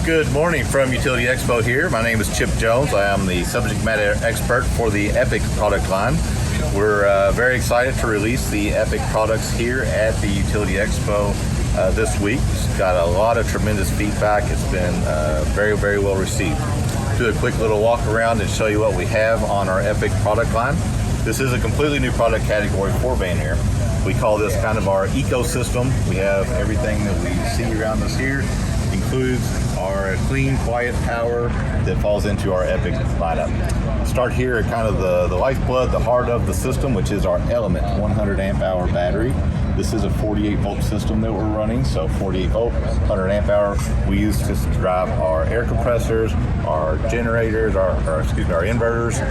Good morning from Utility Expo here. My name is Chip Jones. I am the subject matter expert for the EPEQ product line. We're very excited to release the EPEQ products here at the Utility Expo this week. It's got a lot of tremendous feedback. It's been very, very well received. Do a quick little walk around and show you what we have on our EPEQ product line. This is a completely new product category for Vanair. We call this kind of our ecosystem. We have everything that we see around us here. Includes our clean, quiet power that falls into our EPEQ lineup. Start here at kind of the lifeblood, the heart of the system, which is our Element 100 amp hour battery. This is a 48 volt system that we're running, so 48 volt, 100 amp hour. We use this to drive our air compressors, our generators, our inverters,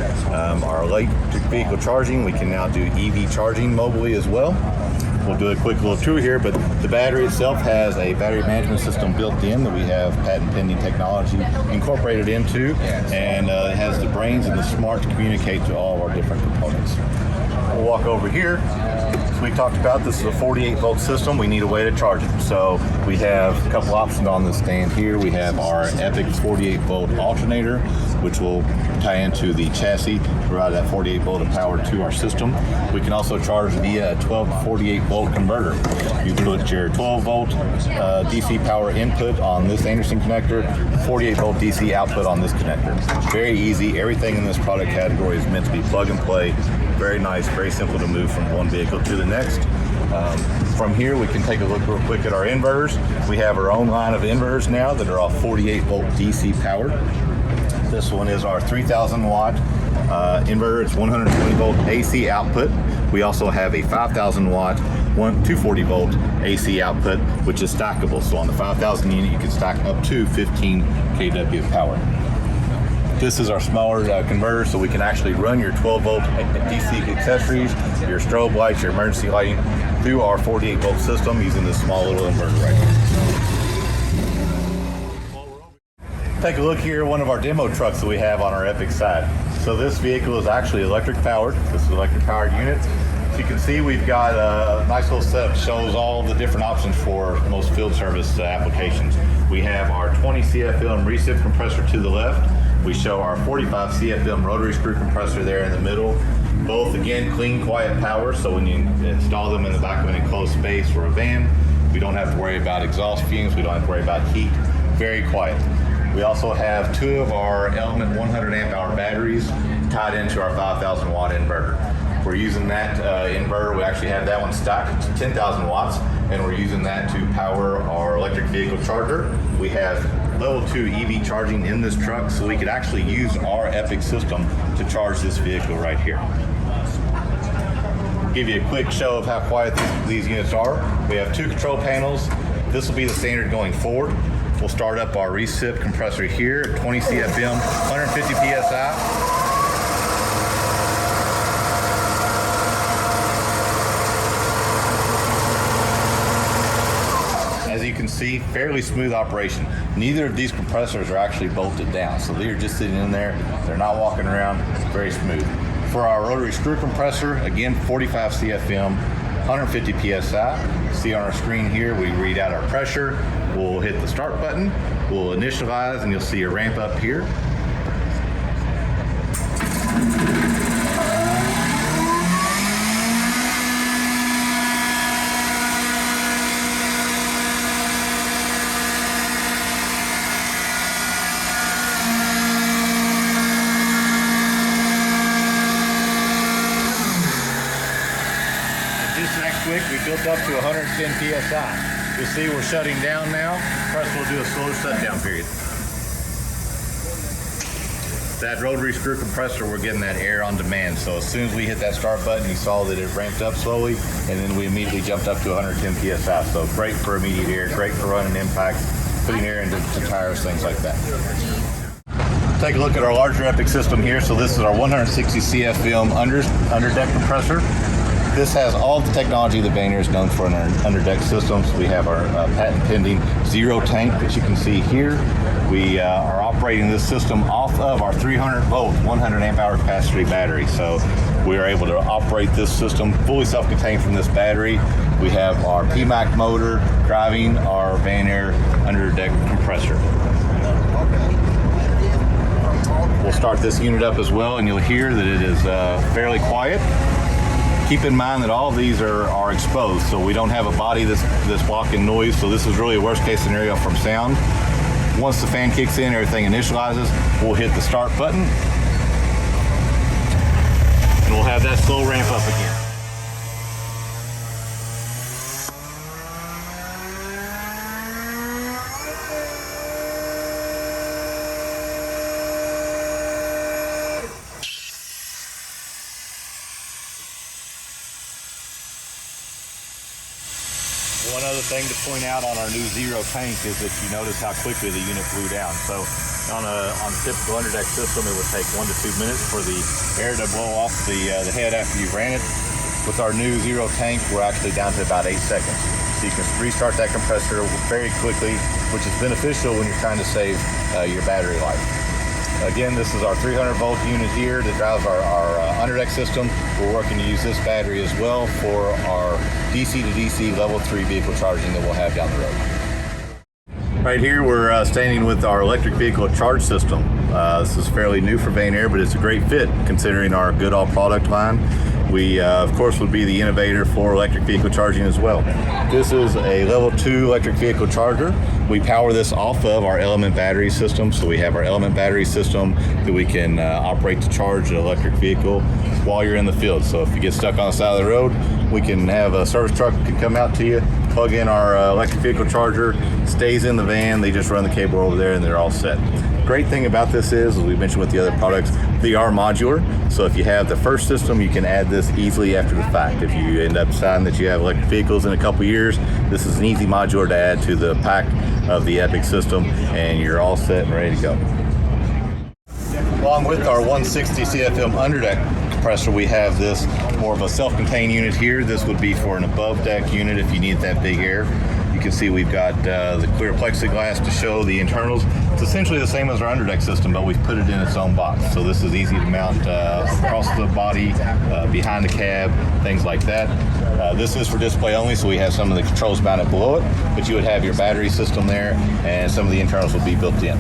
our electric vehicle charging. We can now do EV charging mobily as well. We'll do a quick little tour here, but the battery itself has a battery management system built in that we have patent pending technology incorporated into, and it has the brains and the smart to communicate to all of our different components. We'll walk over here. As we talked about, this is a 48 volt system. We need a way to charge it. So we have a couple options on the stand here. We have our EPEQ 48 volt alternator, which will tie into the chassis to provide that 48 volt of power to our system. We can also charge via a 12 to 48 volt converter. You put your 12 volt DC power input on this Anderson connector, 48 volt DC output on this connector. Very easy. Everything in this product category is meant to be plug and play. Very nice, very simple to move from one vehicle to the next. From here, we can take a look real quick at our inverters. We have our own line of inverters now that are all 48 volt DC powered. This one is our 3,000 watt inverter. It's 120 volt AC output. We also have a 5,000 watt 240 volt AC output, which is stackable. So on the 5,000 unit, you can stack up to 15 kW of power. This is our smaller converter, so we can actually run your 12 volt DC accessories, your strobe lights, your emergency lighting through our 48 volt system using this small little inverter right here. Take a look here at one of our demo trucks that we have on our EPEQ side. So this vehicle is actually electric powered. This is an electric powered unit. As you can see, we've got a nice little setup. Shows all the different options for most field service applications. We have our 20 CFM recip compressor to the left. We show our 45 CFM rotary screw compressor there in the middle. Both, again, clean, quiet power, so when you install them in the back of an enclosed space or a van, we don't have to worry about exhaust fumes, we don't have to worry about heat. Very quiet. We also have two of our Element 100 amp hour batteries tied into our 5,000 watt inverter. We're using that inverter, we actually have that one stacked to 10,000 watts, and we're using that to power our electric vehicle charger. We have level 2 EV charging in this truck, so we could actually use our EPEQ system to charge this vehicle right here. Give you a quick show of how quiet these units are. We have two control panels. This will be the standard going forward. We'll start up our recip compressor here at 20 CFM, 150 PSI. As you can see, fairly smooth operation. Neither of these compressors are actually bolted down, so they're just sitting in there. They're not walking around. It's very smooth. For our rotary screw compressor, again, 45 CFM, 150 PSI. See on our screen here, we read out our pressure. We'll hit the start button. We'll initialize, and you'll see a ramp up here. Quick, we built up to 110 PSI. You'll see we're shutting down now. Compressor will do a slow shutdown period. That rotary screw compressor, we're getting that air on demand. So as soon as we hit that start button, you saw that it ramped up slowly, and then we immediately jumped up to 110 PSI. So great for immediate air, great for running impacts, putting air into tires, things like that. Take a look at our larger EPEQ system here. So this is our 160 CFM Underdeck compressor. This has all the technology that Vanair is known for in our Underdeck systems. We have our patent pending zero tank that you can see here. We are operating this system off of our 300 volt, 100 amp hour capacity battery. So we are able to operate this system fully self-contained from this battery. We have our PMAC motor driving our Vanair Underdeck compressor. We'll start this unit up as well, and you'll hear that it is fairly quiet. Keep in mind that all of these are exposed, so we don't have a body that's blocking noise, so this is really a worst case scenario from sound. Once the fan kicks in, everything initializes, we'll hit the start button, and we'll have that slow ramp up again. One other thing to point out on our new zero tank is that you notice how quickly the unit blew down. So on a typical Underdeck system, it would take 1 to 2 minutes for the air to blow off the head after you ran it. With our new zero tank, we're actually down to about 8 seconds. So you can restart that compressor very quickly, which is beneficial when you're trying to save your battery life. Again, this is our 300 volt unit here that drives our Underdeck system. We're working to use this battery as well for our DC to DC level 3 vehicle charging that we'll have down the road. Right here we're standing with our electric vehicle charge system. This is fairly new for Vanair, but it's a great fit considering our good all product line. We of course would be the innovator for electric vehicle charging as well. This is a level 2 electric vehicle charger. We power this off of our Element battery system. So we have our Element battery system that we can operate to charge an electric vehicle while you're in the field. So if you get stuck on the side of the road, we can have a service truck can come out to you, plug in our electric vehicle charger, stays in the van, they just run the cable over there and they're all set. Great thing about this is, as we mentioned with the other products, they are modular. So if you have the first system, you can add this easily after the fact. If you end up deciding that you have electric vehicles in a couple years, this is an easy modular to add to the pack of the EPEQ system, and you're all set and ready to go. Along with our 160 CFM Underdeck compressor, we have this more of a self-contained unit here. This would be for an above deck unit if you need that big air. You can see we've got the clear plexiglass to show the internals. It's essentially the same as our Underdeck system, but we've put it in its own box. So this is easy to mount across the body, behind the cab, things like that. This is for display only, so we have some of the controls mounted below it, but you would have your battery system there, and some of the internals will be built in.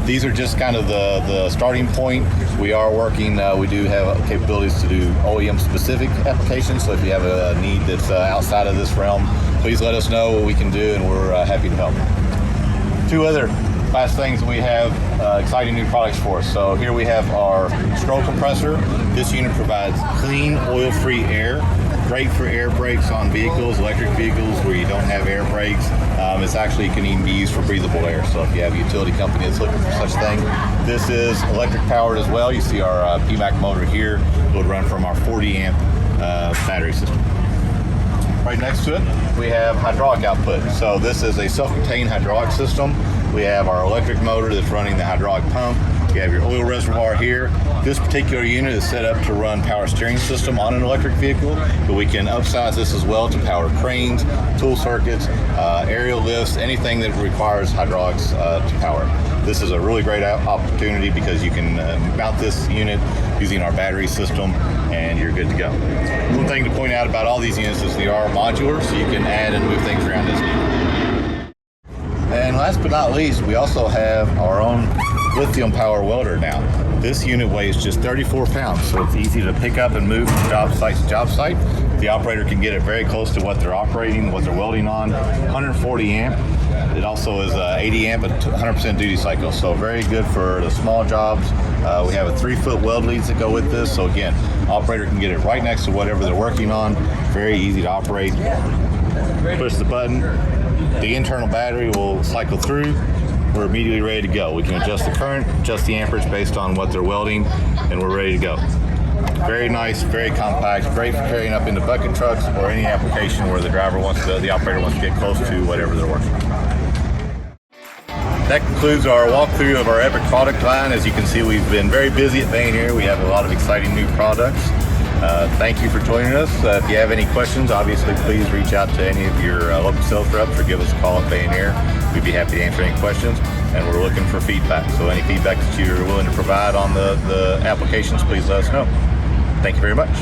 These are just kind of the starting point. We are working, we do have capabilities to do OEM specific applications, so if you have a need that's outside of this realm, please let us know what we can do, and we're happy to help. Two other last things that we have exciting new products for us. So here we have our scroll compressor. This unit provides clean, oil-free air. Great for air brakes on vehicles, electric vehicles where you don't have air brakes. It's actually can even be used for breathable air. So if you have a utility company that's looking for such thing, this is electric powered as well. You see our PMAC motor here. It would run from our 40 amp battery system. Right next to it, we have hydraulic output. So this is a self-contained hydraulic system. We have our electric motor that's running the hydraulic pump. You have your oil reservoir here. This particular unit is set up to run power steering system on an electric vehicle, but we can upsize this as well to power cranes, tool circuits, aerial lifts, anything that requires hydraulics to power. This is a really great opportunity because you can mount this unit using our battery system and you're good to go. One thing to point out about all these units is they are modular, so you can add and move things around as needed. And last but not least, we also have our own lithium power welder now. This unit weighs just 34 pounds, so it's easy to pick up and move from job site to job site. The operator can get it very close to what they're operating, what they're welding on. 140 amp. It also is 80 amp at 100% duty cycle, so very good for the small jobs. We have a 3-foot weld leads that go with this, so again, operator can get it right next to whatever they're working on. Very easy to operate. Push the button, the internal battery will cycle through. We're immediately ready to go. We can adjust the current, adjust the amperage based on what they're welding, and we're ready to go. Very nice, very compact, great for carrying up into bucket trucks or any application where the operator wants to get close to whatever they're working on. That concludes our walkthrough of our EPEQ product line. As you can see, we've been very busy at Vanair. We have a lot of exciting new products. Thank you for joining us. If you have any questions, obviously please reach out to any of your local sales reps or give us a call at Vanair. We'd be happy to answer any questions, and we're looking for feedback. So any feedback that you're willing to provide on the applications, please let us know. Thank you very much.